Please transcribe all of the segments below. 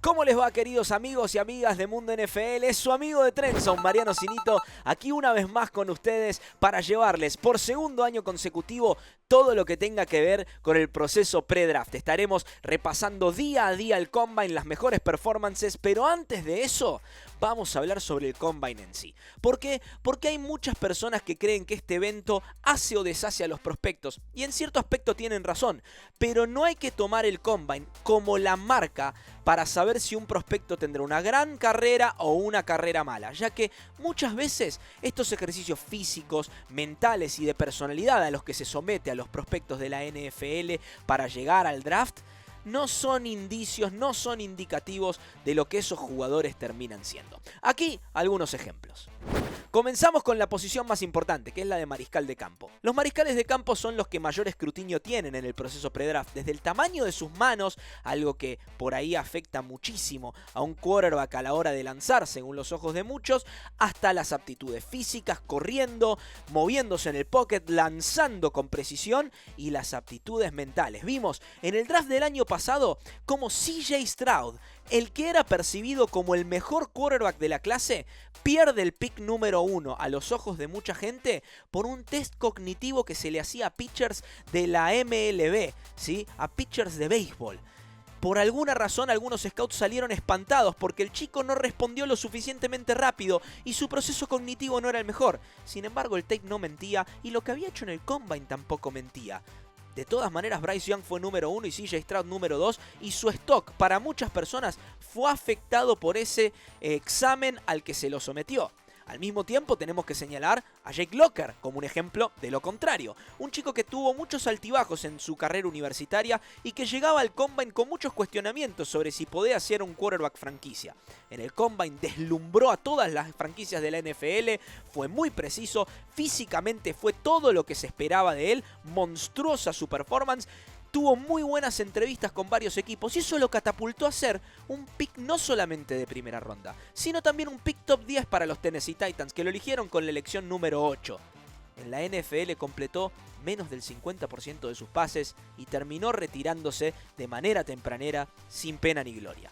¿Cómo les va, queridos amigos y amigas de Mundo NFL? Es su amigo de Trenson, Mariano Cinito, aquí una vez más con ustedes para llevarles por segundo año consecutivo todo lo que tenga que ver con el proceso pre-draft. Estaremos repasando día a día el Combine, las mejores performances, pero antes de eso vamos a hablar sobre el Combine en sí. ¿Por qué? Porque hay muchas personas que creen que este evento hace o deshace a los prospectos, y en cierto aspecto tienen razón, pero no hay que tomar el Combine como la marca para saber si un prospecto tendrá una gran carrera o una carrera mala, ya que muchas veces estos ejercicios físicos, mentales y de personalidad a los que se somete a los prospectos de la NFL para llegar al draft no son indicios, no son indicativos de lo que esos jugadores terminan siendo. Aquí algunos ejemplos. Comenzamos con la posición más importante, que es la de mariscal de campo. Los mariscales de campo son los que mayor escrutinio tienen en el proceso pre-draft, desde el tamaño de sus manos, algo que por ahí afecta muchísimo a un quarterback a la hora de lanzar, según los ojos de muchos, hasta las aptitudes físicas, corriendo, moviéndose en el pocket, lanzando con precisión, y las aptitudes mentales. Vimos en el draft del año pasado como CJ Stroud, el que era percibido como el mejor quarterback de la clase, pierde el pick número 1 a los ojos de mucha gente por un test cognitivo que se le hacía a pitchers de la MLB, ¿sí? A pitchers de béisbol. Por alguna razón algunos scouts salieron espantados porque el chico no respondió lo suficientemente rápido y su proceso cognitivo no era el mejor. Sin embargo, el tape no mentía y lo que había hecho en el Combine tampoco mentía. De todas maneras, Bryce Young fue número 1 y CJ Stroud número 2, y su stock para muchas personas fue afectado por ese examen al que se lo sometió. Al mismo tiempo tenemos que señalar a Jake Locker como un ejemplo de lo contrario. Un chico que tuvo muchos altibajos en su carrera universitaria y que llegaba al Combine con muchos cuestionamientos sobre si podía ser un quarterback franquicia. En el Combine deslumbró a todas las franquicias de la NFL, fue muy preciso, físicamente fue todo lo que se esperaba de él, monstruosa su performance. Tuvo muy buenas entrevistas con varios equipos y eso lo catapultó a ser un pick no solamente de primera ronda, sino también un pick top 10 para los Tennessee Titans, que lo eligieron con la elección número 8. En la NFL completó menos del 50% de sus pases y terminó retirándose de manera tempranera sin pena ni gloria.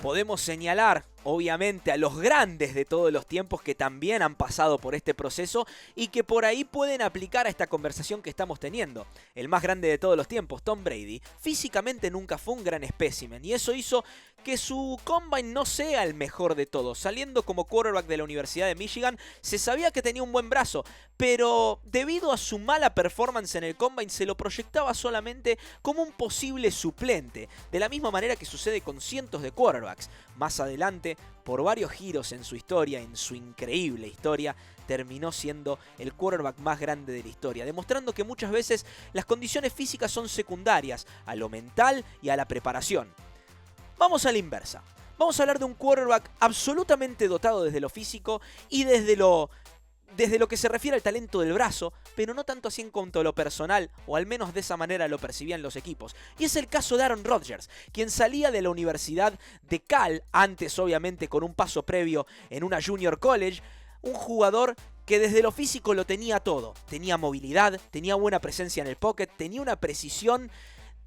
Podemos señalar, obviamente, a los grandes de todos los tiempos que también han pasado por este proceso y que por ahí pueden aplicar a esta conversación que estamos teniendo. El más grande de todos los tiempos, Tom Brady, físicamente nunca fue un gran espécimen y eso hizo que su Combine no sea el mejor de todos. Saliendo como quarterback de la Universidad de Michigan, se sabía que tenía un buen brazo, pero debido a su mala performance en el Combine se lo proyectaba solamente como un posible suplente, de la misma manera que sucede con cientos de quarterbacks. Más adelante, por varios giros en su historia, en su increíble historia, terminó siendo el quarterback más grande de la historia, demostrando que muchas veces las condiciones físicas son secundarias a lo mental y a la preparación. Vamos a la inversa. Vamos a hablar de un quarterback absolutamente dotado desde lo físico y desde lo que se refiere al talento del brazo, pero no tanto así en cuanto a lo personal, o al menos de esa manera lo percibían los equipos. Y es el caso de Aaron Rodgers, quien salía de la Universidad de Cal, antes obviamente con un paso previo en una junior college, un jugador que desde lo físico lo tenía todo. Tenía movilidad, tenía buena presencia en el pocket, tenía una precisión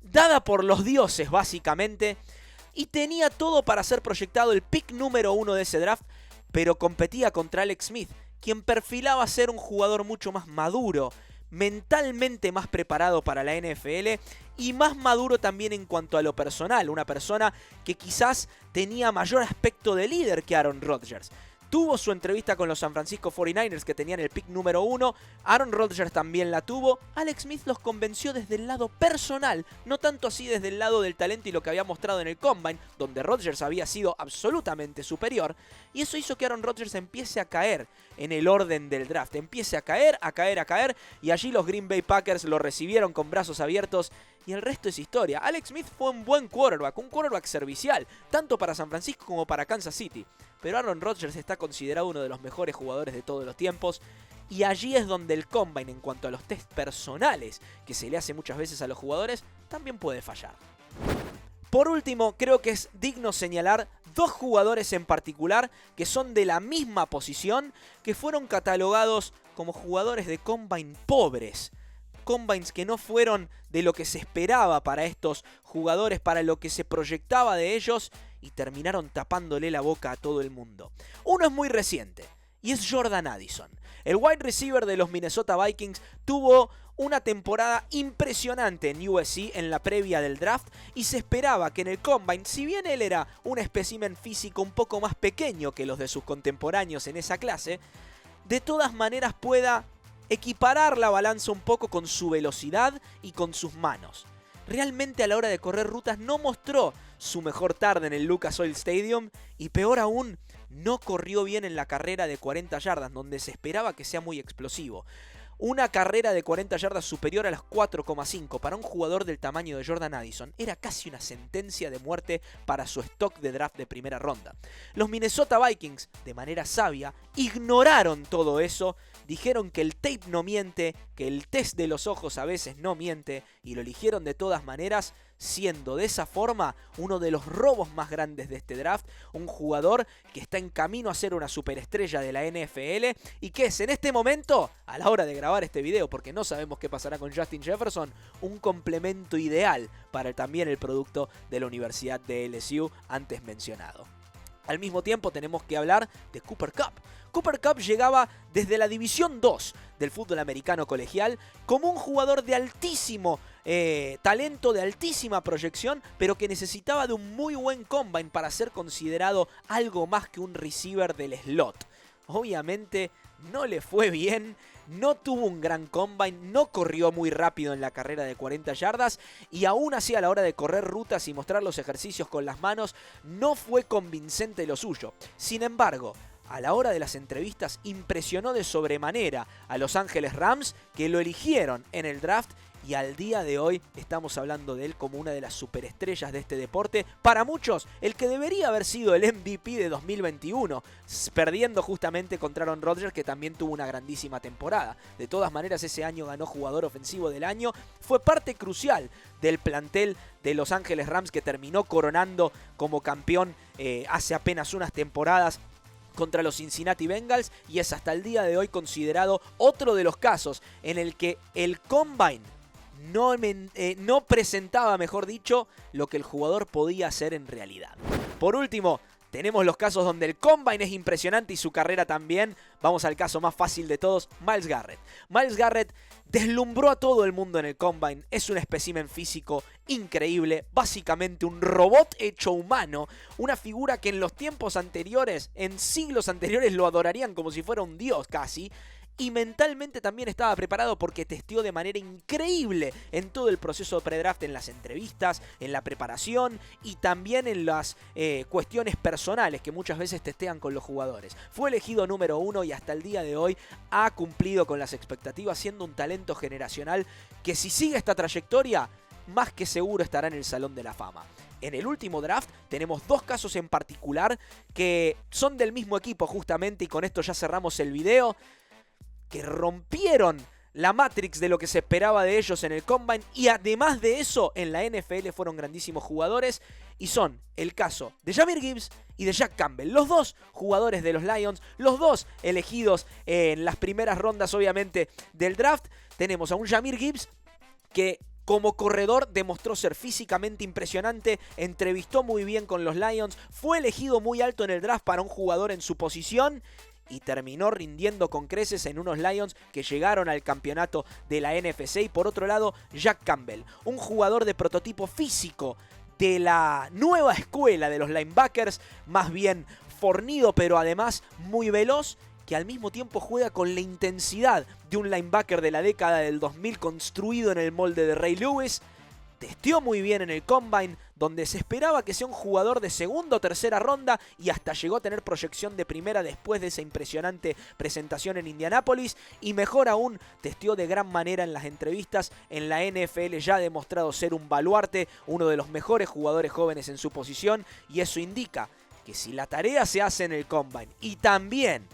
dada por los dioses básicamente, y tenía todo para ser proyectado el pick número 1 de ese draft, pero competía contra Alex Smith, quien perfilaba ser un jugador mucho más maduro, mentalmente más preparado para la NFL y más maduro también en cuanto a lo personal, una persona que quizás tenía mayor aspecto de líder que Aaron Rodgers. Tuvo su entrevista con los San Francisco 49ers que tenían el pick número 1. Aaron Rodgers también la tuvo. Alex Smith los convenció desde el lado personal, no tanto así desde el lado del talento y lo que había mostrado en el Combine, donde Rodgers había sido absolutamente superior. Y eso hizo que Aaron Rodgers empiece a caer en el orden del draft. Empiece a caer. Y allí los Green Bay Packers lo recibieron con brazos abiertos. Y el resto es historia. Alex Smith fue un buen quarterback, un quarterback servicial, tanto para San Francisco como para Kansas City. Pero Aaron Rodgers está considerado uno de los mejores jugadores de todos los tiempos. Y allí es donde el Combine, en cuanto a los test personales que se le hace muchas veces a los jugadores, también puede fallar. Por último, creo que es digno señalar dos jugadores en particular que son de la misma posición, que fueron catalogados como jugadores de Combine pobres. Combines que no fueron de lo que se esperaba para estos jugadores, para lo que se proyectaba de ellos, y terminaron tapándole la boca a todo el mundo. Uno es muy reciente y es Jordan Addison. El wide receiver de los Minnesota Vikings tuvo una temporada impresionante en USC en la previa del draft y se esperaba que en el Combine, si bien él era un espécimen físico un poco más pequeño que los de sus contemporáneos en esa clase, de todas maneras pueda equiparar la balanza un poco con su velocidad y con sus manos. Realmente a la hora de correr rutas no mostró su mejor tarde en el Lucas Oil Stadium y peor aún, no corrió bien en la carrera de 40 yardas, donde se esperaba que sea muy explosivo. Una carrera de 40 yardas superior a las 4,5 para un jugador del tamaño de Jordan Addison era casi una sentencia de muerte para su stock de draft de primera ronda. Los Minnesota Vikings, de manera sabia, ignoraron todo eso, dijeron que el tape no miente, que el test de los ojos a veces no miente y lo eligieron de todas maneras, siendo de esa forma uno de los robos más grandes de este draft, un jugador que está en camino a ser una superestrella de la NFL y que es en este momento, a la hora de grabar este video, porque no sabemos qué pasará con Justin Jefferson, un complemento ideal para también el producto de la Universidad de LSU antes mencionado. Al mismo tiempo tenemos que hablar de Cooper Kupp. Cooper Kupp llegaba desde la División 2 del fútbol americano colegial como un jugador de altísimo talento, de altísima proyección, pero que necesitaba de un muy buen combine para ser considerado algo más que un receiver del slot. Obviamente no le fue bien, no tuvo un gran combine, no corrió muy rápido en la carrera de 40 yardas y aún así a la hora de correr rutas y mostrar los ejercicios con las manos no fue convincente lo suyo. Sin embargo, a la hora de las entrevistas impresionó de sobremanera a Los Ángeles Rams, que lo eligieron en el draft y al día de hoy estamos hablando de él como una de las superestrellas de este deporte. Para muchos, el que debería haber sido el MVP de 2021, perdiendo justamente contra Aaron Rodgers, que también tuvo una grandísima temporada. De todas maneras, ese año ganó jugador ofensivo del año, fue parte crucial del plantel de Los Ángeles Rams, que terminó coronando como campeón hace apenas unas temporadas contra los Cincinnati Bengals, y es hasta el día de hoy considerado otro de los casos en el que el combine no presentaba, mejor dicho, lo que el jugador podía hacer en realidad. Por último, tenemos los casos donde el combine es impresionante y su carrera también. Vamos al caso más fácil de todos, Myles Garrett. Myles Garrett deslumbró a todo el mundo en el combine. Es un espécimen físico increíble, básicamente un robot hecho humano, una figura que en los tiempos anteriores, en siglos anteriores, lo adorarían como si fuera un dios casi. Y mentalmente también estaba preparado porque testeó de manera increíble en todo el proceso de pre-draft, en las entrevistas, en la preparación y también en las cuestiones personales que muchas veces testean con los jugadores. Fue elegido número 1 y hasta el día de hoy ha cumplido con las expectativas, siendo un talento generacional que, si sigue esta trayectoria, más que seguro estará en el Salón de la Fama. En el último draft tenemos dos casos en particular que son del mismo equipo justamente, y con esto ya cerramos el video, que rompieron la Matrix de lo que se esperaba de ellos en el Combine, y además de eso en la NFL fueron grandísimos jugadores, y son el caso de Jahmyr Gibbs y de Jack Campbell, los dos jugadores de los Lions, los dos elegidos en las primeras rondas obviamente del draft. Tenemos a un Jahmyr Gibbs que como corredor demostró ser físicamente impresionante, entrevistó muy bien con los Lions, fue elegido muy alto en el draft para un jugador en su posición y terminó rindiendo con creces en unos Lions que llegaron al campeonato de la NFC. Y por otro lado, Jack Campbell, un jugador de prototipo físico de la nueva escuela de los linebackers, más bien fornido pero además muy veloz, que al mismo tiempo juega con la intensidad de un linebacker de la década del 2000 construido en el molde de Ray Lewis. Testeó muy bien en el Combine, donde se esperaba que sea un jugador de segunda o tercera ronda, y hasta llegó a tener proyección de primera después de esa impresionante presentación en Indianápolis. Y mejor aún, testeó de gran manera en las entrevistas. En la NFL ya ha demostrado ser un baluarte, uno de los mejores jugadores jóvenes en su posición, y eso indica que si la tarea se hace en el Combine y también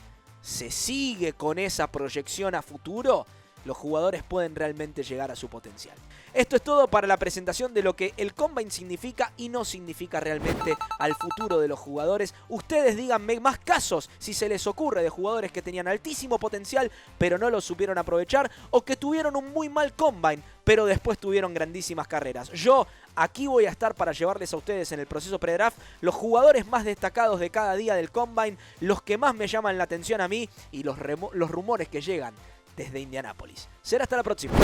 se sigue con esa proyección a futuro, los jugadores pueden realmente llegar a su potencial. Esto es todo para la presentación de lo que el Combine significa y no significa realmente al futuro de los jugadores. Ustedes díganme más casos, si se les ocurre, de jugadores que tenían altísimo potencial pero no lo supieron aprovechar, o que tuvieron un muy mal Combine pero después tuvieron grandísimas carreras. Yo aquí voy a estar para llevarles a ustedes en el proceso pre-draft los jugadores más destacados de cada día del Combine, los que más me llaman la atención a mí y los rumores que llegan desde Indianápolis. Será hasta la próxima.